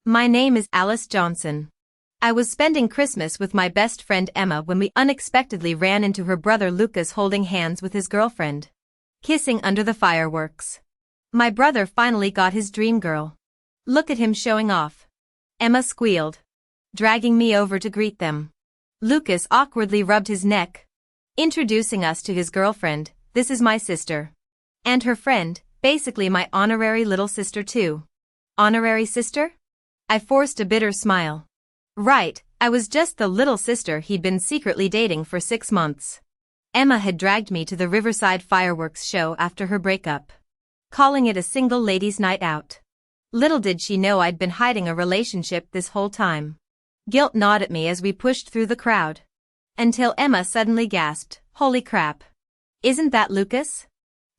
My name is Alice Johnson. I was spending Christmas with my best friend Emma when we unexpectedly ran into her brother Lucas holding hands with his girlfriend, kissing under the fireworks. My brother finally got his dream girl. Look at him showing off. Emma squealed, dragging me over to greet them. Lucas awkwardly rubbed his neck, introducing us to his girlfriend. This is my sister. And her friend, basically my honorary little sister too. Honorary sister? I forced a bitter smile. Right, I was just the little sister he'd been secretly dating for 6 months. Emma had dragged me to the Riverside fireworks show after her breakup, calling it a single ladies' night out. Little did she know I'd been hiding a relationship this whole time. Guilt gnawed at me as we pushed through the crowd. Until Emma suddenly gasped, "Holy crap. Isn't that Lucas?"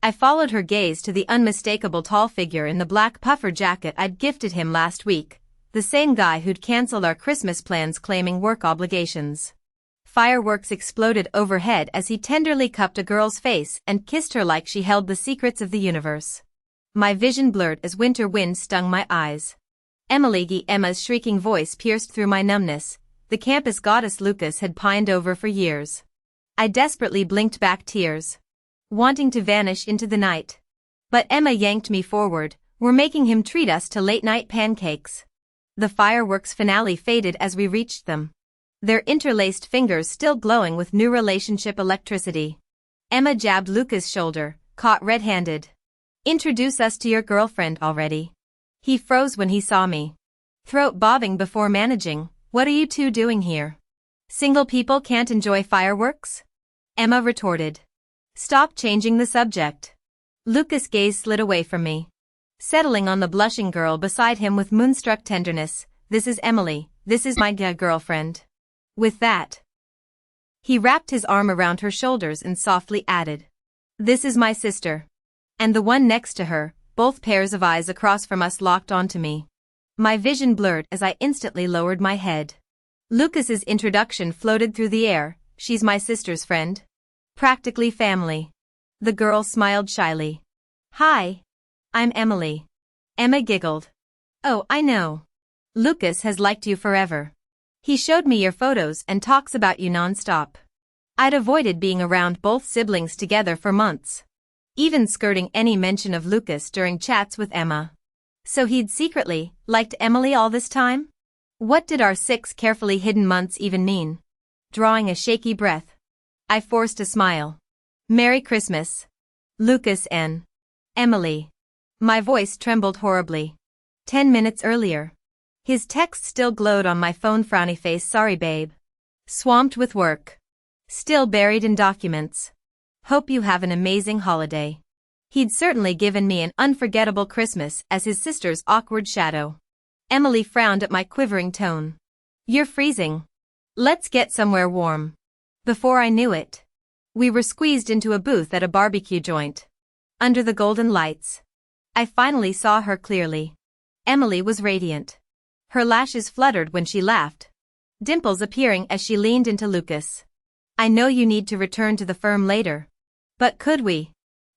I followed her gaze to the unmistakable tall figure in the black puffer jacket I'd gifted him last week, the same guy who'd canceled our Christmas plans claiming work obligations. Fireworks exploded overhead as he tenderly cupped a girl's face and kissed her like she held the secrets of the universe. My vision blurred as winter wind stung my eyes. Emma's shrieking voice pierced through my numbness. The campus goddess Lucas had pined over for years. I desperately blinked back tears, wanting to vanish into the night. But Emma yanked me forward. "We're making him treat us to late-night pancakes." The fireworks finale faded as we reached them, their interlaced fingers still glowing with new relationship electricity. Emma jabbed Lucas' shoulder, caught red-handed. "Introduce us to your girlfriend already." He froze when he saw me, throat bobbing before managing, "What are you two doing here? Single people can't enjoy fireworks?" Emma retorted. "Stop changing the subject." Lucas' gaze slid away from me, settling on the blushing girl beside him with moonstruck tenderness. "This is Emily, this is my girlfriend." With that, he wrapped his arm around her shoulders and softly added, "This is my sister." And the one next to her, both pairs of eyes across from us locked onto me. My vision blurred as I instantly lowered my head. Lucas's introduction floated through the air. "She's my sister's friend. Practically family." The girl smiled shyly. "Hi. I'm Emily." Emma giggled. "Oh, I know. Lucas has liked you forever. He showed me your photos and talks about you non-stop." I'd avoided being around both siblings together for months, even skirting any mention of Lucas during chats with Emma. So he'd secretly liked Emily all this time? What did our 6 carefully hidden months even mean? Drawing a shaky breath, I forced a smile. "Merry Christmas, Lucas and Emily." My voice trembled horribly. 10 minutes earlier, his text still glowed on my phone. Frowny face. "Sorry babe. Swamped with work. Still buried in documents. Hope you have an amazing holiday." He'd certainly given me an unforgettable Christmas as his sister's awkward shadow. Emily frowned at my quivering tone. "You're freezing. Let's get somewhere warm." Before I knew it, we were squeezed into a booth at a barbecue joint. Under the golden lights, I finally saw her clearly. Emily was radiant. Her lashes fluttered when she laughed, dimples appearing as she leaned into Lucas. "I know you need to return to the firm later. But could we?"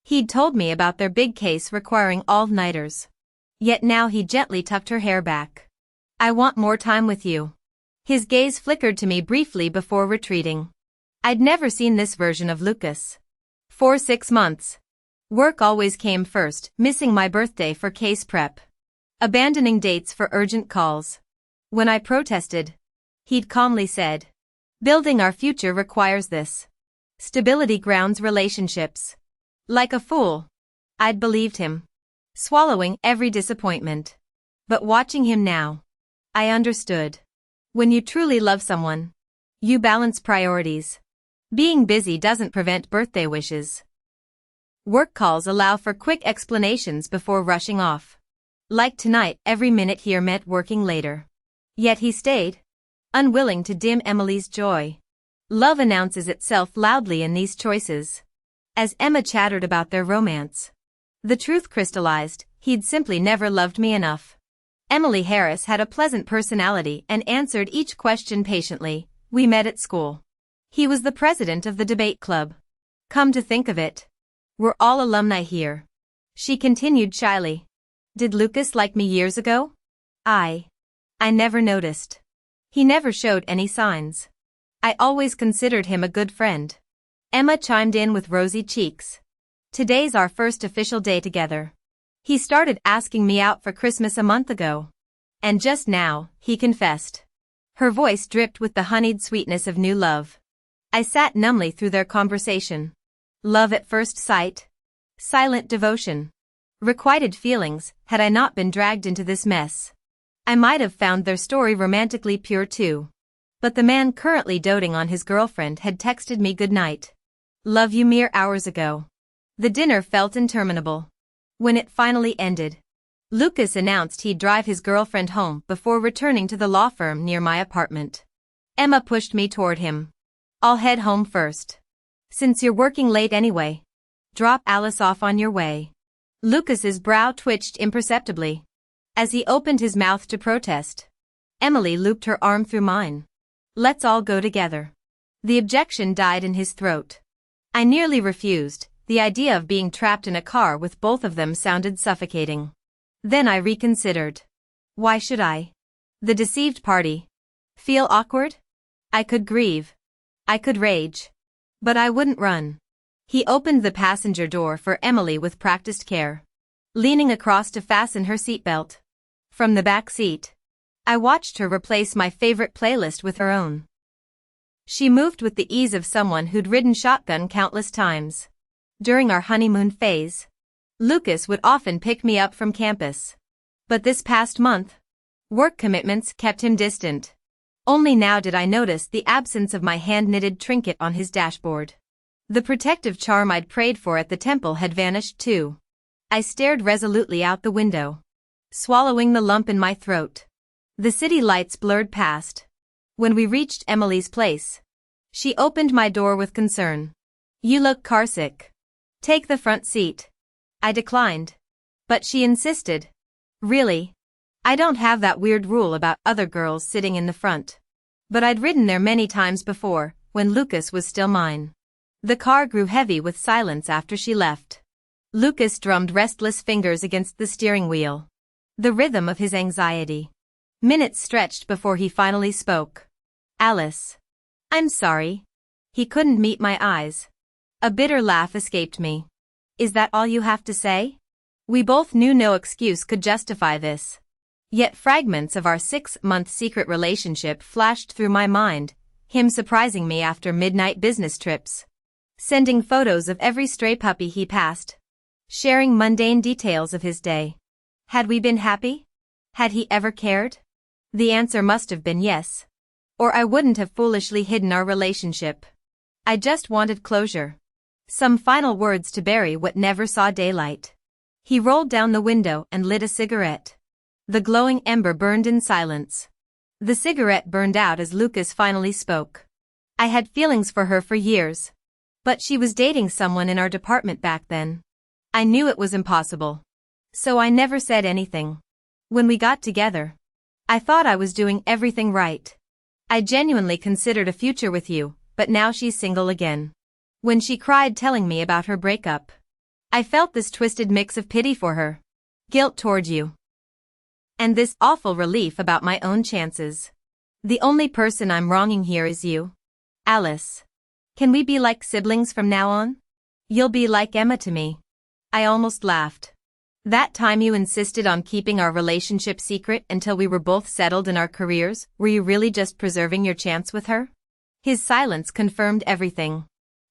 He'd told me about their big case requiring all-nighters. Yet now he gently tucked her hair back. "I want more time with you." His gaze flickered to me briefly before retreating. I'd never seen this version of Lucas. For 6 months, work always came first, missing my birthday for case prep, abandoning dates for urgent calls. When I protested, he'd calmly said, "Building our future requires this. Stability grounds relationships." Like a fool, I'd believed him, swallowing every disappointment. But watching him now, I understood. When you truly love someone, you balance priorities. Being busy doesn't prevent birthday wishes. Work calls allow for quick explanations before rushing off. Like tonight, every minute here meant working later. Yet he stayed, unwilling to dim Emily's joy. Love announces itself loudly in these choices. As Emma chattered about their romance, the truth crystallized. He'd simply never loved me enough. Emily Harris had a pleasant personality and answered each question patiently. We met at school. He was the president of the debate club. Come to think of it, we're all alumni here. She continued shyly. Did Lucas like me years ago? I I never noticed. He never showed any signs. I always considered him a good friend. Emma chimed in with rosy cheeks. Today's our first official day together. He started asking me out for Christmas a month ago. And just now, he confessed. Her voice dripped with the honeyed sweetness of new love. I sat numbly through their conversation. Love at first sight? Silent devotion. Requited feelings, had I not been dragged into this mess. I might have found their story romantically pure too. But the man currently doting on his girlfriend had texted me goodnight. Love you mere hours ago. The dinner felt interminable. When it finally ended, Lucas announced he'd drive his girlfriend home before returning to the law firm near my apartment. Emma pushed me toward him. I'll head home first. Since you're working late anyway. Drop Alice off on your way. Lucas's brow twitched imperceptibly. As he opened his mouth to protest, Emily looped her arm through mine. Let's all go together. The objection died in his throat. I nearly refused. The idea of being trapped in a car with both of them sounded suffocating. Then I reconsidered. Why should I? The deceived party. Feel awkward? I could grieve. I could rage. But I wouldn't run. He opened the passenger door for Emily with practiced care, leaning across to fasten her seatbelt. From the back seat, I watched her replace my favorite playlist with her own. She moved with the ease of someone who'd ridden shotgun countless times. During our honeymoon phase, Lucas would often pick me up from campus. But this past month, work commitments kept him distant. Only now did I notice the absence of my hand-knitted trinket on his dashboard. The protective charm I'd prayed for at the temple had vanished too. I stared resolutely out the window, swallowing the lump in my throat. The city lights blurred past. When we reached Emily's place, she opened my door with concern. You look carsick. Take the front seat. I declined. But she insisted. Really? I don't have that weird rule about other girls sitting in the front. But I'd ridden there many times before, when Lucas was still mine. The car grew heavy with silence after she left. Lucas drummed restless fingers against the steering wheel, the rhythm of his anxiety. Minutes stretched before he finally spoke. Alice. I'm sorry. He couldn't meet my eyes. A bitter laugh escaped me. Is that all you have to say? We both knew no excuse could justify this. Yet fragments of our 6-month secret relationship flashed through my mind, him surprising me after midnight business trips, sending photos of every stray puppy he passed, sharing mundane details of his day. Had we been happy? Had he ever cared? The answer must have been yes. Or I wouldn't have foolishly hidden our relationship. I just wanted closure. Some final words to bury what never saw daylight. He rolled down the window and lit a cigarette. The glowing ember burned in silence. The cigarette burned out as Lucas finally spoke. I had feelings for her for years. But she was dating someone in our department back then. I knew it was impossible. So I never said anything. When we got together, I thought I was doing everything right. I genuinely considered a future with you, but now she's single again. When she cried telling me about her breakup, I felt this twisted mix of pity for her, guilt toward you, and this awful relief about my own chances. The only person I'm wronging here is you. Alice. Can we be like siblings from now on? You'll be like Emma to me. I almost laughed. That time you insisted on keeping our relationship secret until we were both settled in our careers, were you really just preserving your chance with her? His silence confirmed everything.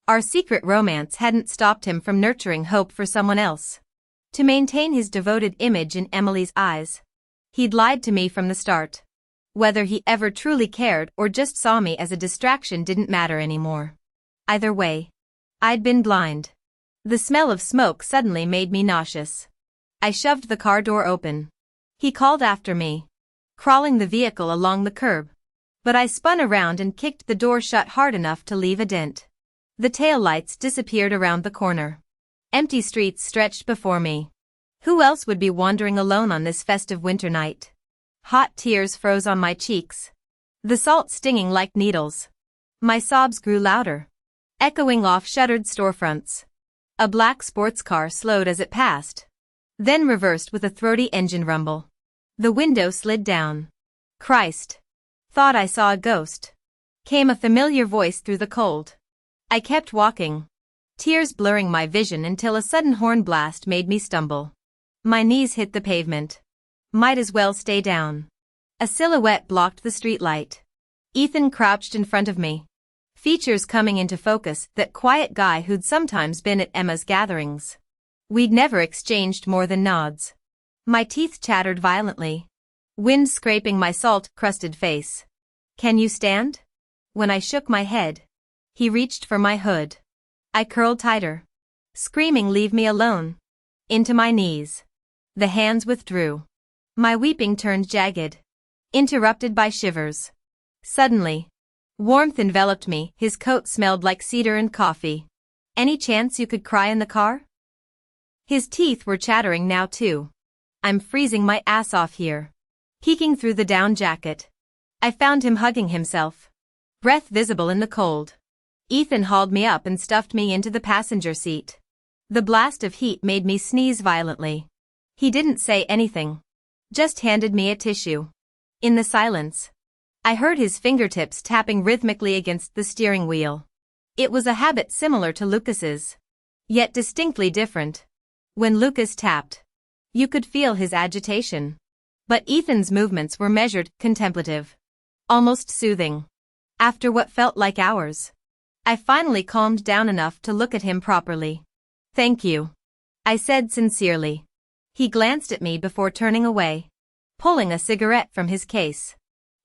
Our secret romance hadn't stopped him from nurturing hope for someone else. To maintain his devoted image in Emily's eyes. He'd lied to me from the start. Whether he ever truly cared or just saw me as a distraction didn't matter anymore. Either way, I'd been blind. The smell of smoke suddenly made me nauseous. I shoved the car door open. He called after me, crawling the vehicle along the curb. But I spun around and kicked the door shut hard enough to leave a dent. The taillights disappeared around the corner. Empty streets stretched before me. Who else would be wandering alone on this festive winter night? Hot tears froze on my cheeks, the salt stinging like needles. My sobs grew louder, echoing off shuttered storefronts. A black sports car slowed as it passed, then reversed with a throaty engine rumble. The window slid down. Christ. Thought I saw a ghost. Came a familiar voice through the cold. I kept walking, tears blurring my vision until a sudden horn blast made me stumble. My knees hit the pavement. Might as well stay down. A silhouette blocked the streetlight. Ethan crouched in front of me. Features coming into focus, that quiet guy who'd sometimes been at Emma's gatherings. We'd never exchanged more than nods. My teeth chattered violently. Wind scraping my salt-crusted face. Can you stand? When I shook my head, he reached for my hood. I curled tighter, screaming, "Leave me alone!" Into my knees. The hands withdrew. My weeping turned jagged, interrupted by shivers. Suddenly, warmth enveloped me. His coat smelled like cedar and coffee. "Any chance you could cry in the car?" His teeth were chattering now too. "I'm freezing my ass off here." Peeking through the down jacket, I found him hugging himself, breath visible in the cold. Ethan hauled me up and stuffed me into the passenger seat. The blast of heat made me sneeze violently. He didn't say anything, just handed me a tissue. In the silence, I heard his fingertips tapping rhythmically against the steering wheel. It was a habit similar to Lucas's, yet distinctly different. When Lucas tapped, you could feel his agitation. But Ethan's movements were measured, contemplative, almost soothing. After what felt like hours, I finally calmed down enough to look at him properly. "Thank you," I said sincerely. He glanced at me before turning away, pulling a cigarette from his case.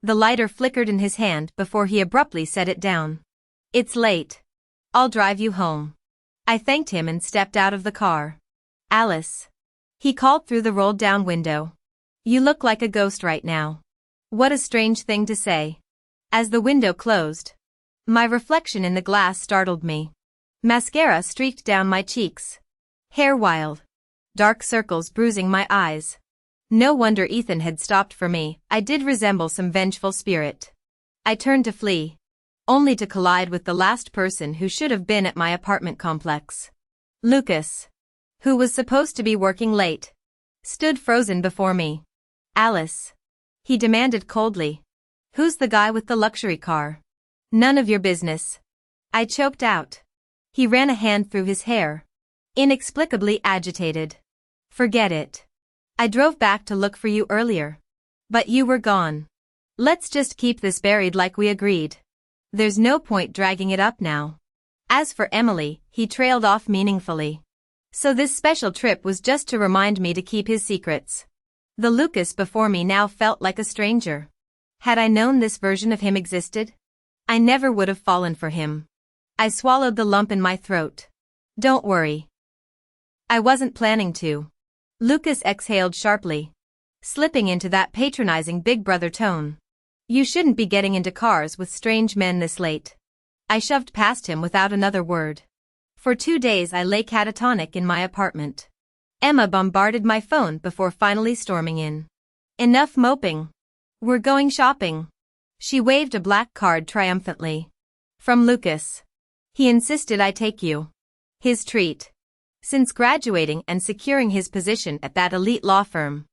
The lighter flickered in his hand before he abruptly set it down. "It's late. I'll drive you home." I thanked him and stepped out of the car. "Alice," he called through the rolled-down window. "You look like a ghost right now." What a strange thing to say. As the window closed, my reflection in the glass startled me. Mascara streaked down my cheeks. Hair wild. Dark circles bruising my eyes. No wonder Ethan had stopped for me. I did resemble some vengeful spirit. I turned to flee, only to collide with the last person who should have been at my apartment complex. Lucas, who was supposed to be working late, stood frozen before me. "Alice," he demanded coldly. "Who's the guy with the luxury car?" "None of your business," I choked out. He ran a hand through his hair, inexplicably agitated. "Forget it. I drove back to look for you earlier, but you were gone. Let's just keep this buried like we agreed. There's no point dragging it up now." As for Emily, he trailed off meaningfully. So this special trip was just to remind me to keep his secrets. The Lucas before me now felt like a stranger. Had I known this version of him existed, I never would have fallen for him. I swallowed the lump in my throat. "Don't worry. I wasn't planning to." Lucas exhaled sharply, slipping into that patronizing big brother tone. "You shouldn't be getting into cars with strange men this late." I shoved past him without another word. For 2 days I lay catatonic in my apartment. Emma bombarded my phone before finally storming in. "Enough moping. We're going shopping." She waved a black card triumphantly. "From Lucas. He insisted I take you. His treat. Since graduating and securing his position at that elite law firm,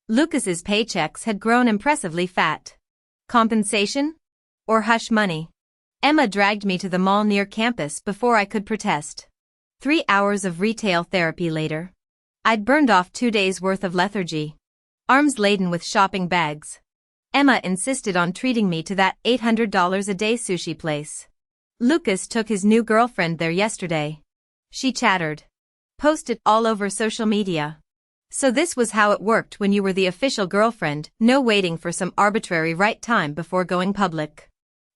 Lucas's paychecks had grown impressively fat. Compensation? Or hush money? Emma dragged me to the mall near campus before I could protest. 3 hours of retail therapy later, I'd burned off 2 days' worth of lethargy. Arms laden with shopping bags, Emma insisted on treating me to that $800 a day sushi place. Lucas took his new girlfriend there yesterday. She chattered. Posted all over social media. So this was how it worked when you were the official girlfriend, no waiting for some arbitrary right time before going public.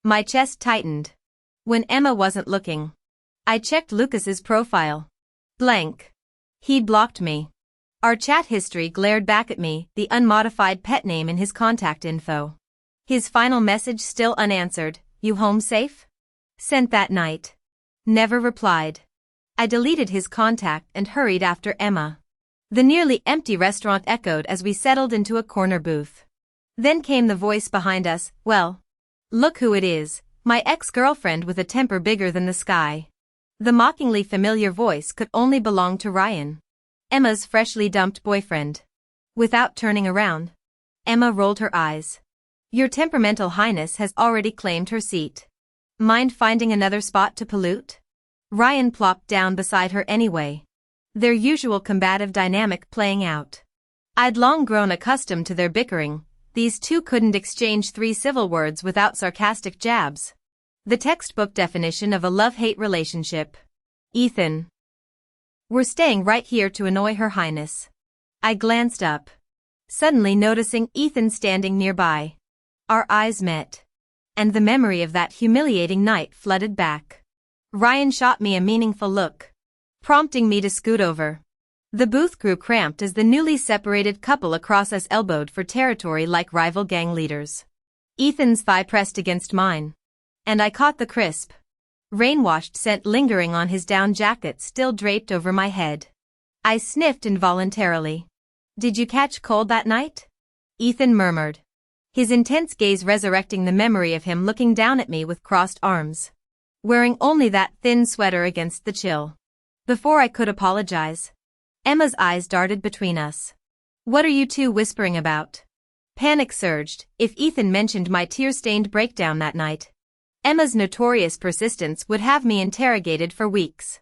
My chest tightened. When Emma wasn't looking, I checked Lucas's profile. Blank. He'd blocked me. Our chat history glared back at me, the unmodified pet name in his contact info. His final message still unanswered, "You home safe?" Sent that night. Never replied. I deleted his contact and hurried after Emma. The nearly empty restaurant echoed as we settled into a corner booth. Then came the voice behind us, "Well, look who it is, my ex-girlfriend with a temper bigger than the sky." The mockingly familiar voice could only belong to Ryan, Emma's freshly dumped boyfriend. Without turning around, Emma rolled her eyes. Your temperamental highness has already claimed her seat. Mind finding another spot to pollute? Ryan plopped down beside her anyway. Their usual combative dynamic playing out. I'd long grown accustomed to their bickering. These two couldn't exchange 3 civil words without sarcastic jabs. The textbook definition of a love-hate relationship. Ethan. We're staying right here to annoy Her Highness. I glanced up, suddenly noticing Ethan standing nearby. Our eyes met, and the memory of that humiliating night flooded back. Ryan shot me a meaningful look, prompting me to scoot over. The booth grew cramped as the newly separated couple across us elbowed for territory like rival gang leaders. Ethan's thigh pressed against mine, and I caught the crisp, rain-washed scent lingering on his down jacket still draped over my head. I sniffed involuntarily. Did you catch cold that night? Ethan murmured, his intense gaze resurrecting the memory of him looking down at me with crossed arms, wearing only that thin sweater against the chill. Before I could apologize, Emma's eyes darted between us. What are you two whispering about? Panic surged if Ethan mentioned my tear-stained breakdown that night. Emma's notorious persistence would have me interrogated for weeks.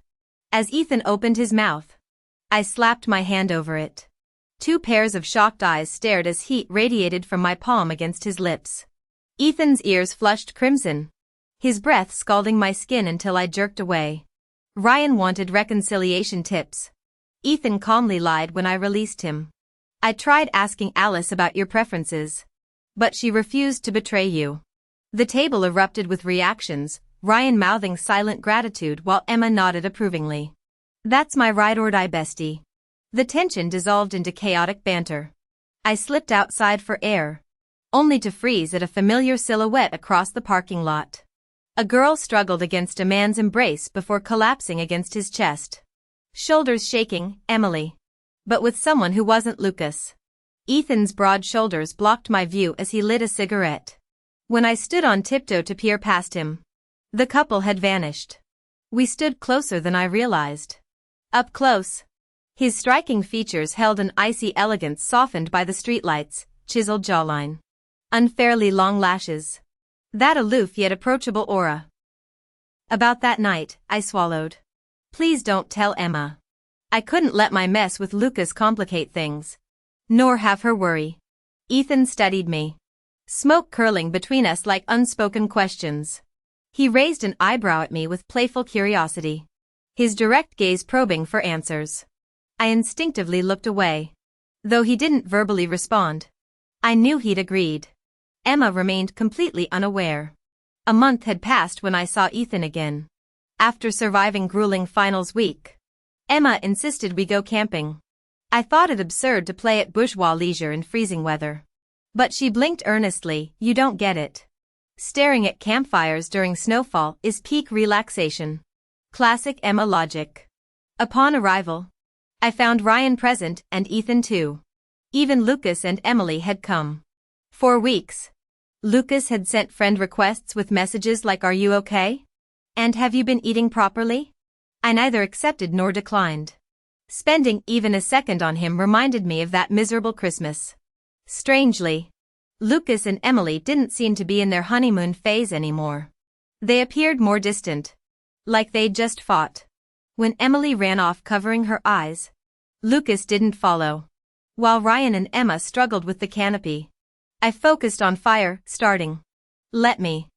As Ethan opened his mouth, I slapped my hand over it. 2 pairs of shocked eyes stared as heat radiated from my palm against his lips. Ethan's ears flushed crimson, his breath scalding my skin until I jerked away. Ryan wanted reconciliation tips. Ethan calmly lied when I released him. I tried asking Alice about your preferences, but she refused to betray you. The table erupted with reactions, Ryan mouthing silent gratitude while Emma nodded approvingly. That's my ride-or-die bestie. The tension dissolved into chaotic banter. I slipped outside for air, only to freeze at a familiar silhouette across the parking lot. A girl struggled against a man's embrace before collapsing against his chest. Shoulders shaking, Emily. But with someone who wasn't Lucas. Ethan's broad shoulders blocked my view as he lit a cigarette. When I stood on tiptoe to peer past him, the couple had vanished. We stood closer than I realized. Up close, his striking features held an icy elegance softened by the streetlights, chiseled jawline, unfairly long lashes, that aloof yet approachable aura. About that night, I swallowed. Please don't tell Emma. I couldn't let my mess with Lucas complicate things, nor have her worry. Ethan studied me, smoke curling between us like unspoken questions. He raised an eyebrow at me with playful curiosity, his direct gaze probing for answers. I instinctively looked away. Though he didn't verbally respond, I knew he'd agreed. Emma remained completely unaware. A month had passed when I saw Ethan again. After surviving grueling finals week, Emma insisted we go camping. I thought it absurd to play at bourgeois leisure in freezing weather. But she blinked earnestly, you don't get it. Staring at campfires during snowfall is peak relaxation. Classic Emma logic. Upon arrival, I found Ryan present and Ethan too. Even Lucas and Emily had come. For weeks, Lucas had sent friend requests with messages like "Are you okay?" and "Have you been eating properly?" I neither accepted nor declined. Spending even a second on him reminded me of that miserable Christmas. Strangely, Lucas and Emily didn't seem to be in their honeymoon phase anymore. They appeared more distant, like they'd just fought. When Emily ran off covering her eyes, Lucas didn't follow. While Ryan and Emma struggled with the canopy, I focused on fire starting. Let me.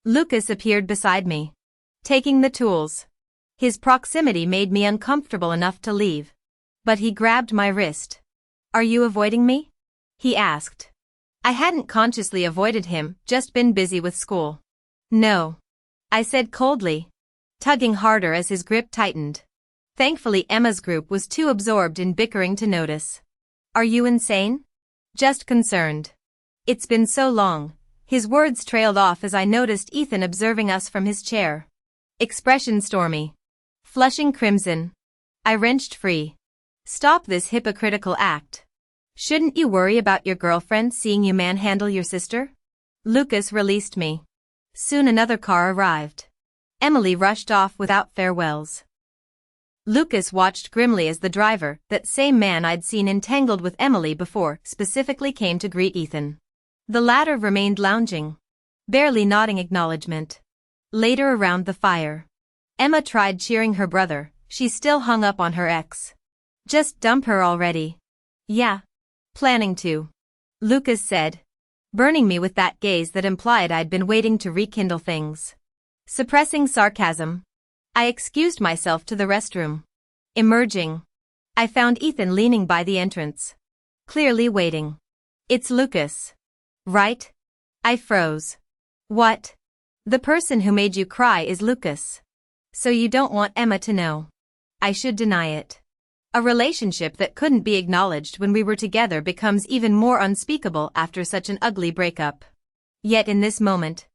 Lucas appeared beside me, taking the tools. His proximity made me uncomfortable enough to leave. But he grabbed my wrist. Are you avoiding me? He asked. I hadn't consciously avoided him, just been busy with school. No. I said coldly, tugging harder as his grip tightened. Thankfully Emma's group was too absorbed in bickering to notice. Are you insane? Just concerned. It's been so long. His words trailed off as I noticed Ethan observing us from his chair. Expression stormy. Flushing crimson. I wrenched free. Stop this hypocritical act. Shouldn't you worry about your girlfriend seeing you manhandle your sister? Lucas released me. Soon another car arrived. Emily rushed off without farewells. Lucas watched grimly as the driver, that same man I'd seen entangled with Emily before, specifically came to greet Ethan. The latter remained lounging, barely nodding acknowledgement. Later around the fire, Emma tried cheering her brother. She's still hung up on her ex. Just dump her already. Yeah. Planning to. Lucas said, burning me with that gaze that implied I'd been waiting to rekindle things. Suppressing sarcasm, I excused myself to the restroom. Emerging, I found Ethan leaning by the entrance, clearly waiting. It's Lucas. Right? I froze. What? The person who made you cry is Lucas. So you don't want Emma to know. I should deny it. A relationship that couldn't be acknowledged when we were together becomes even more unspeakable after such an ugly breakup. Yet in this moment,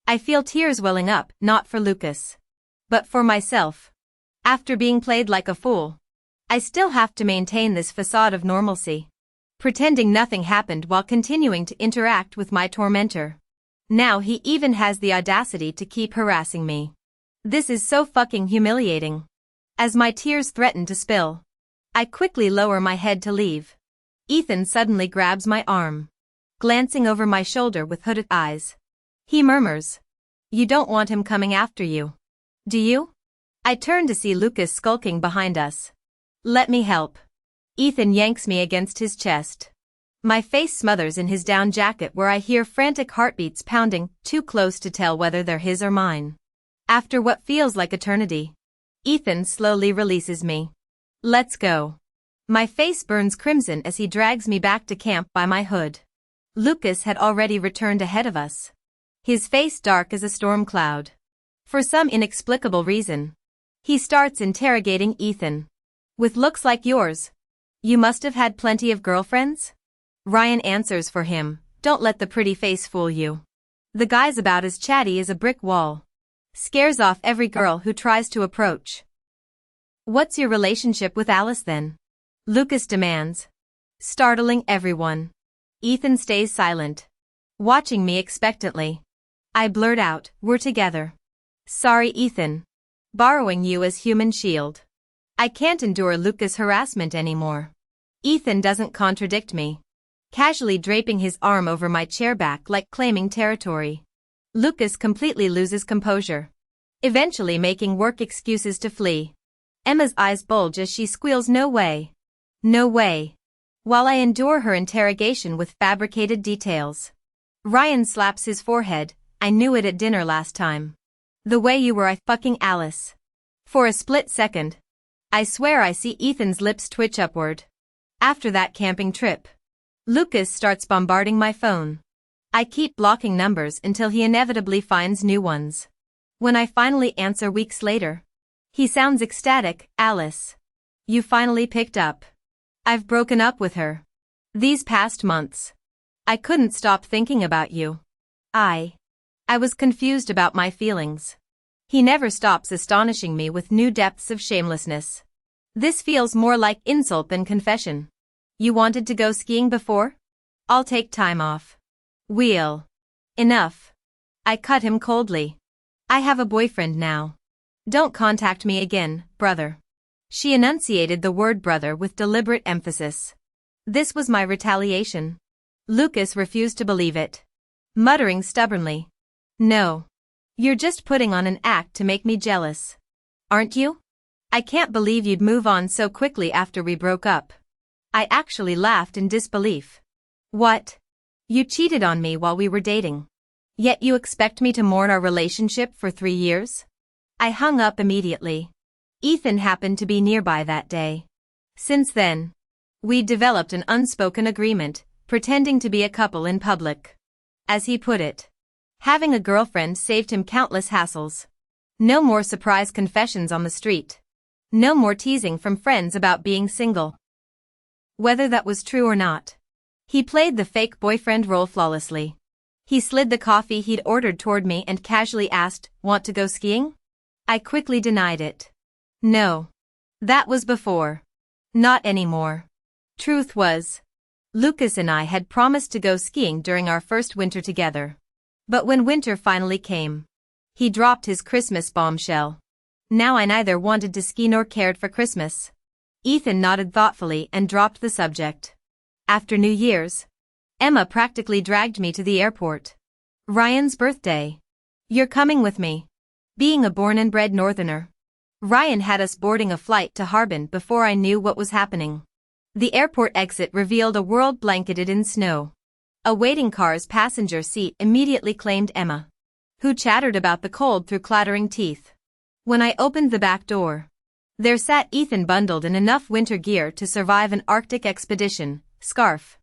I feel tears welling up, not for Lucas, but for myself. After being played like a fool, I still have to maintain this facade of normalcy, pretending nothing happened while continuing to interact with my tormentor. Now he even has the audacity to keep harassing me. This is so fucking humiliating. As my tears threaten to spill, I quickly lower my head to leave. Ethan suddenly grabs my arm, glancing over my shoulder with hooded eyes. He murmurs, "You don't want him coming after you, do you?" I turn to see Lucas skulking behind us. "Let me help." Ethan yanks me against his chest. My face smothers in his down jacket where I hear frantic heartbeats pounding, too close to tell whether they're his or mine. After what feels like eternity, Ethan slowly releases me. "Let's go." My face burns crimson as he drags me back to camp by my hood. Lucas had already returned ahead of us, his face dark as a storm cloud. For some inexplicable reason, he starts interrogating Ethan. "With looks like yours, you must have had plenty of girlfriends?" Ryan answers for him, "Don't let the pretty face fool you. The guy's about as chatty as a brick wall. Scares off every girl who tries to approach." "What's your relationship with Alice then?" Lucas demands, startling everyone. Ethan stays silent, watching me expectantly. I blurt out, "We're together." "Sorry, Ethan. Borrowing you as human shield. I can't endure Lucas' harassment anymore." Ethan doesn't contradict me, casually draping his arm over my chair back like claiming territory. Lucas completely loses composure, eventually making work excuses to flee. Emma's eyes bulge as she squeals, "No way. No way," while I endure her interrogation with fabricated details. Ryan slaps his forehead, "I knew it at dinner last time. The way you were fucking Alice." For a split second, I swear I see Ethan's lips twitch upward. After that camping trip, Lucas starts bombarding my phone. I keep blocking numbers until he inevitably finds new ones. When I finally answer weeks later, he sounds ecstatic, "Alice. You finally picked up." "I've broken up with her. These past months. I couldn't stop thinking about you." I was confused about my feelings. He never stops astonishing me with new depths of shamelessness. This feels more like insult than confession. "You wanted to go skiing before? I'll take time off." "We'll." "Enough." I cut him coldly. "I have a boyfriend now. Don't contact me again, brother." She enunciated the word brother with deliberate emphasis. This was my retaliation. Lucas refused to believe it, muttering stubbornly, "No. You're just putting on an act to make me jealous. Aren't you? I can't believe you'd move on so quickly after we broke up." I actually laughed in disbelief. "What? You cheated on me while we were dating. Yet you expect me to mourn our relationship for 3 years? I hung up immediately. Ethan happened to be nearby that day. Since then, we'd developed an unspoken agreement, pretending to be a couple in public. As he put it, having a girlfriend saved him countless hassles. No more surprise confessions on the street. No more teasing from friends about being single. Whether that was true or not, he played the fake boyfriend role flawlessly. He slid the coffee he'd ordered toward me and casually asked, "Want to go skiing?" I quickly denied it. No. That was before. Not anymore. Truth was, Lucas and I had promised to go skiing during our first winter together. But when winter finally came, he dropped his Christmas bombshell. Now I neither wanted to ski nor cared for Christmas. Ethan nodded thoughtfully and dropped the subject. After New Year's, Emma practically dragged me to the airport. Ryan's birthday. You're coming with me. Being a born and bred northerner, Ryan had us boarding a flight to Harbin before I knew what was happening. The airport exit revealed a world blanketed in snow. A waiting car's passenger seat immediately claimed Emma, who chattered about the cold through clattering teeth. When I opened the back door, there sat Ethan bundled in enough winter gear to survive an Arctic expedition: scarf,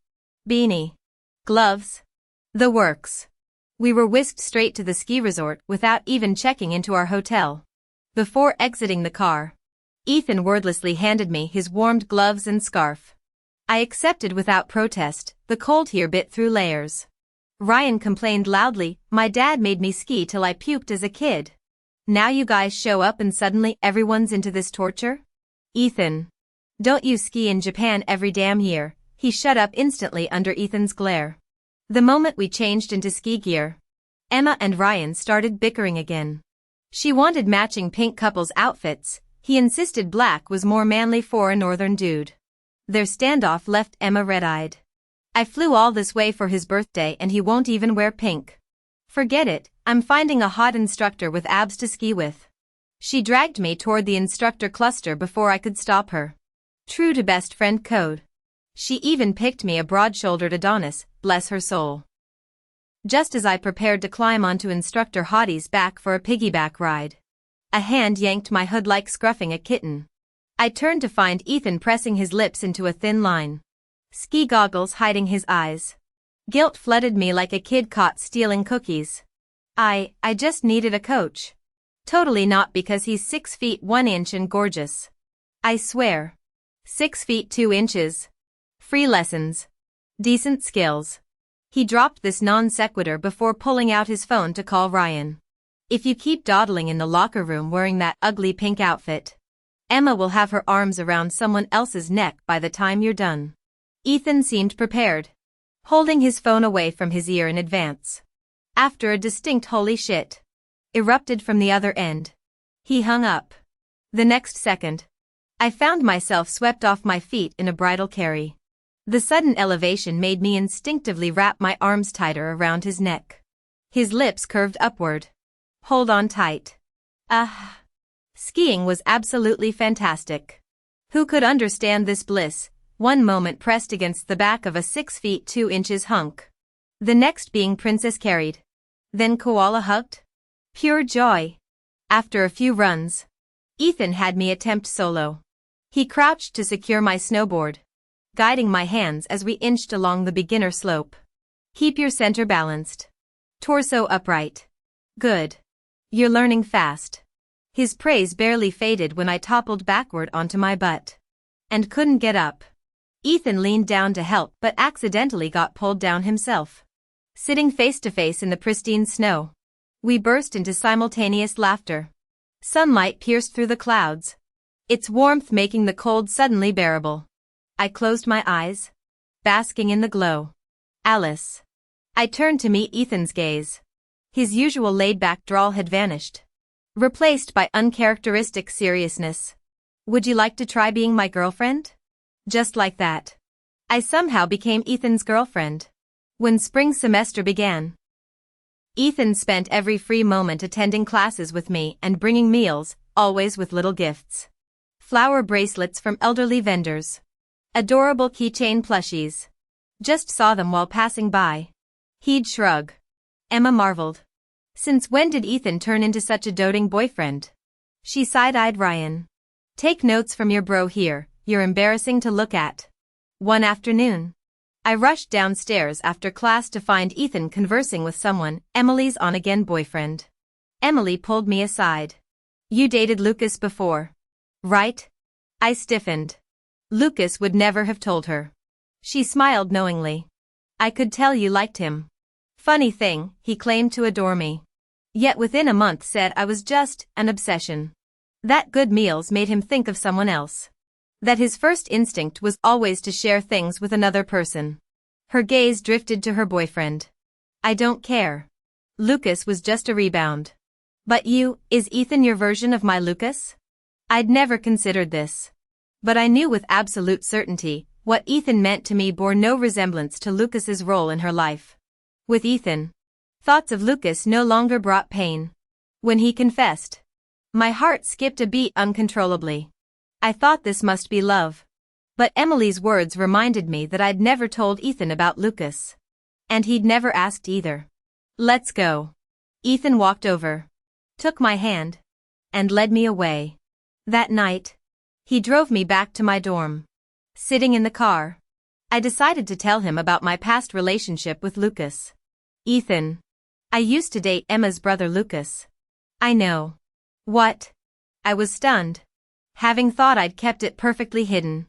beanie, gloves, the works. We were whisked straight to the ski resort without even checking into our hotel. Before exiting the car, Ethan wordlessly handed me his warmed gloves and scarf. I accepted without protest. The cold here bit through layers. Ryan complained loudly, "My dad made me ski till I puked as a kid. Now you guys show up and suddenly everyone's into this torture?" "Ethan, don't you ski in Japan every damn year?" He shut up instantly under Ethan's glare. The moment we changed into ski gear, Emma and Ryan started bickering again. She wanted matching pink couples outfits. He insisted black was more manly for a northern dude. Their standoff left Emma red-eyed. "I flew all this way for his birthday and he won't even wear pink. Forget it, I'm finding a hot instructor with abs to ski with." She dragged me toward the instructor cluster before I could stop her. True to best friend code. She even picked me a broad-shouldered Adonis, bless her soul. Just as I prepared to climb onto Instructor Hottie's back for a piggyback ride, a hand yanked my hood like scruffing a kitten. I turned to find Ethan pressing his lips into a thin line, ski goggles hiding his eyes. Guilt flooded me like a kid caught stealing cookies. I just needed a coach. Totally not because he's 6 feet 1 inch and gorgeous. I swear. 6 feet 2 inches. Free lessons. Decent skills. He dropped this non sequitur before pulling out his phone to call Ryan. "If you keep dawdling in the locker room wearing that ugly pink outfit, Emma will have her arms around someone else's neck by the time you're done." Ethan seemed prepared, holding his phone away from his ear in advance. After a distinct "holy shit" erupted from the other end, he hung up. The next second, I found myself swept off my feet in a bridal carry. The sudden elevation made me instinctively wrap my arms tighter around his neck. His lips curved upward. "Hold on tight." Skiing was absolutely fantastic. Who could understand this bliss? One moment pressed against the back of a 6 feet 2 inches hunk. The next being princess carried. Then koala hugged. Pure joy. After a few runs, Ethan had me attempt solo. He crouched to secure my snowboard, guiding my hands as we inched along the beginner slope. "Keep your center balanced. Torso upright. Good. You're learning fast." His praise barely faded when I toppled backward onto my butt and couldn't get up. Ethan leaned down to help but accidentally got pulled down himself. Sitting face to face in the pristine snow, we burst into simultaneous laughter. Sunlight pierced through the clouds, its warmth making the cold suddenly bearable. I closed my eyes, basking in the glow. "Alice." I turned to meet Ethan's gaze. His usual laid-back drawl had vanished, replaced by uncharacteristic seriousness. "Would you like to try being my girlfriend?" Just like that, I somehow became Ethan's girlfriend. When spring semester began, Ethan spent every free moment attending classes with me and bringing meals, always with little gifts. Flower bracelets from elderly vendors. Adorable keychain plushies. Just saw them while passing by. He'd shrug. Emma marveled. "Since when did Ethan turn into such a doting boyfriend?" She side-eyed Ryan. "Take notes from your bro here, you're embarrassing to look at." One afternoon, I rushed downstairs after class to find Ethan conversing with someone, Emily's on-again boyfriend. Emily pulled me aside. "You dated Lucas before, right?" I stiffened. Lucas would never have told her. She smiled knowingly. "I could tell you liked him. Funny thing, he claimed to adore me. Yet within a month said I was just an obsession. That good meals made him think of someone else. That his first instinct was always to share things with another person." Her gaze drifted to her boyfriend. "I don't care. Lucas was just a rebound. But is Ethan your version of my Lucas?" I'd never considered this. But I knew with absolute certainty, What Ethan meant to me bore no resemblance to Lucas's role in her life. With Ethan, thoughts of Lucas no longer brought pain. When he confessed, my heart skipped a beat uncontrollably. I thought this must be love. But Emily's words reminded me that I'd never told Ethan about Lucas. And he'd never asked either. Let's go. Ethan walked over, took my hand, and led me away. That night, he drove me back to my dorm. Sitting in the car, I decided to tell him about my past relationship with Lucas. Ethan, I used to date Emma's brother Lucas. I know. What? I was stunned, having thought I'd kept it perfectly hidden.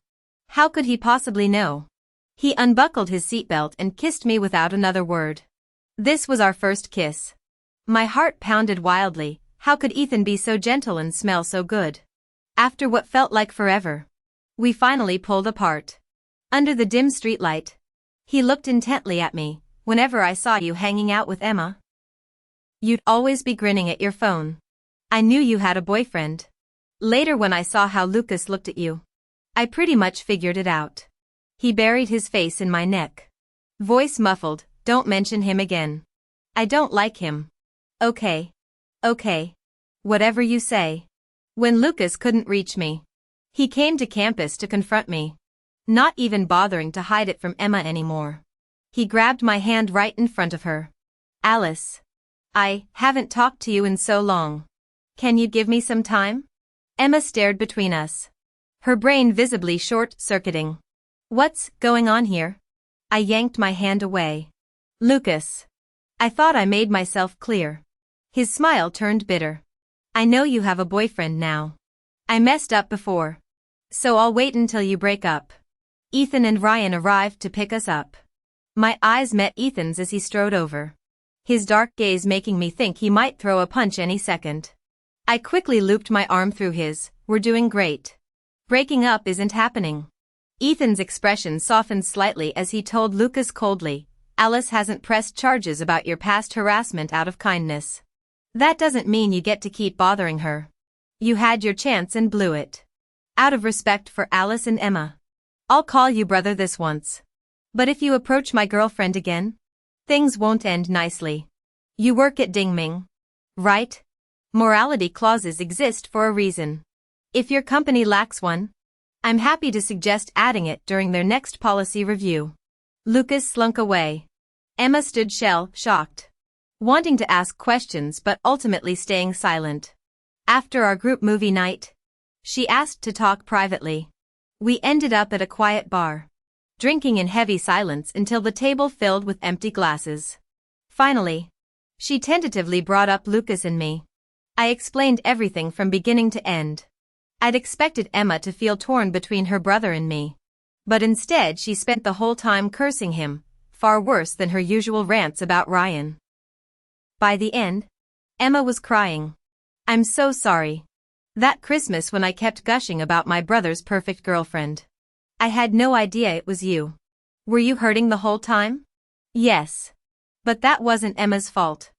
How could he possibly know? He unbuckled his seatbelt and kissed me without another word. This was our first kiss. My heart pounded wildly. How could Ethan be so gentle and smell so good? After what felt like forever, we finally pulled apart. Under the dim streetlight, he looked intently at me. Whenever I saw you hanging out with Emma, you'd always be grinning at your phone. I knew you had a boyfriend. Later when I saw how Lucas looked at you, I pretty much figured it out. He buried his face in my neck. Voice muffled, don't mention him again. I don't like him. Okay. Okay. Whatever you say. When Lucas couldn't reach me, he came to campus to confront me. Not even bothering to hide it from Emma anymore. He grabbed my hand right in front of her. Alice. I haven't talked to you in so long. Can you give me some time? Emma stared between us, her brain visibly short-circuiting. What's going on here? I yanked my hand away. Lucas. I thought I made myself clear. His smile turned bitter. I know you have a boyfriend now. I messed up before. So I'll wait until you break up. Ethan and Ryan arrived to pick us up. My eyes met Ethan's as he strode over, his dark gaze making me think he might throw a punch any second. I quickly looped my arm through his. We're doing great. Breaking up isn't happening. Ethan's expression softened slightly as he told Lucas coldly, Alice hasn't pressed charges about your past harassment out of kindness. That doesn't mean you get to keep bothering her. You had your chance and blew it. Out of respect for Alice and Emma, I'll call you brother this once. But if you approach my girlfriend again, things won't end nicely. You work at Dingming, right? Morality clauses exist for a reason. If your company lacks one, I'm happy to suggest adding it during their next policy review. Lucas slunk away. Emma stood shell-shocked, wanting to ask questions but ultimately staying silent. After our group movie night, she asked to talk privately. We ended up at a quiet bar, drinking in heavy silence until the table filled with empty glasses. Finally, she tentatively brought up Lucas and me. I explained everything from beginning to end. I'd expected Emma to feel torn between her brother and me. But instead she spent the whole time cursing him, far worse than her usual rants about Ryan. By the end, Emma was crying. I'm so sorry. That Christmas when I kept gushing about my brother's perfect girlfriend, I had no idea it was you. Were you hurting the whole time? Yes. But that wasn't Emma's fault.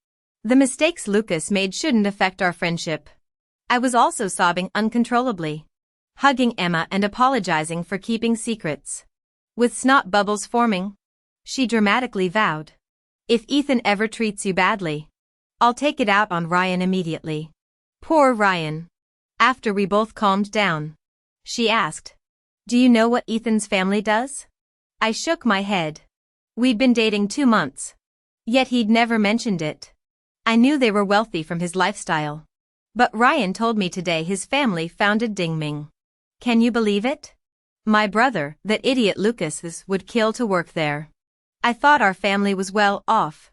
The mistakes Lucas made shouldn't affect our friendship. I was also sobbing uncontrollably, hugging Emma and apologizing for keeping secrets. With snot bubbles forming, she dramatically vowed, if Ethan ever treats you badly, I'll take it out on Ryan immediately. Poor Ryan. After we both calmed down, she asked, do you know what Ethan's family does? I shook my head. We'd been dating 2 months. Yet he'd never mentioned it. I knew they were wealthy from his lifestyle. But Ryan told me today his family founded Dingming. Can you believe it? My brother, that idiot Lucas, would kill to work there. I thought our family was well off.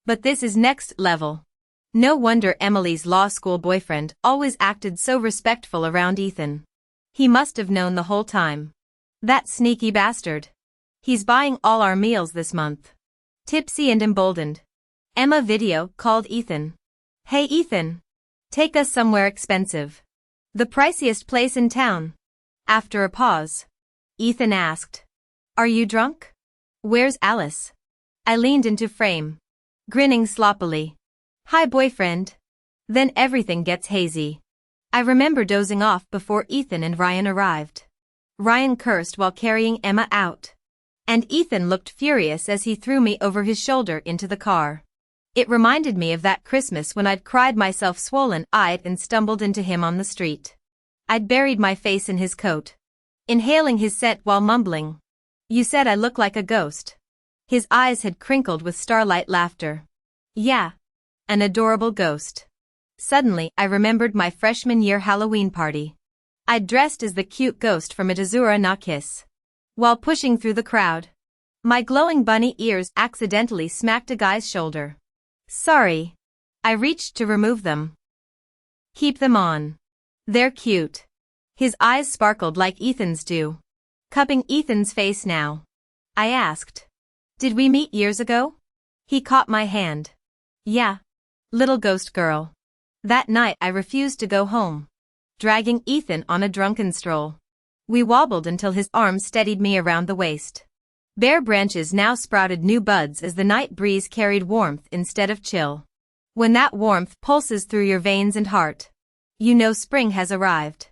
But this is next level. No wonder Emily's law school boyfriend always acted so respectful around Ethan. He must have known the whole time. That sneaky bastard. He's buying all our meals this month. Tipsy and emboldened, Emma video called Ethan. Hey Ethan. Take us somewhere expensive. The priciest place in town. After a pause, Ethan asked, are you drunk? Where's Alice? I leaned into frame, grinning sloppily. Hi boyfriend. Then everything gets hazy. I remember dozing off before Ethan and Ryan arrived. Ryan cursed while carrying Emma out. And Ethan looked furious as he threw me over his shoulder into the car. It reminded me of that Christmas when I'd cried myself swollen-eyed and stumbled into him on the street. I'd buried my face in his coat, inhaling his scent while mumbling, "You said I look like a ghost." His eyes had crinkled with starlight laughter. Yeah. An adorable ghost. Suddenly, I remembered my freshman year Halloween party. I'd dressed as the cute ghost from It Azura na Kiss. While pushing through the crowd, my glowing bunny ears accidentally smacked a guy's shoulder. Sorry. I reached to remove them. Keep them on. They're cute. His eyes sparkled like Ethan's do. Cupping Ethan's face now, I asked, "Did we meet years ago?" He caught my hand. "Yeah. Little ghost girl." That night I refused to go home, dragging Ethan on a drunken stroll. We wobbled until his arms steadied me around the waist. Bare branches now sprouted new buds as the night breeze carried warmth instead of chill. When that warmth pulses through your veins and heart, you know spring has arrived.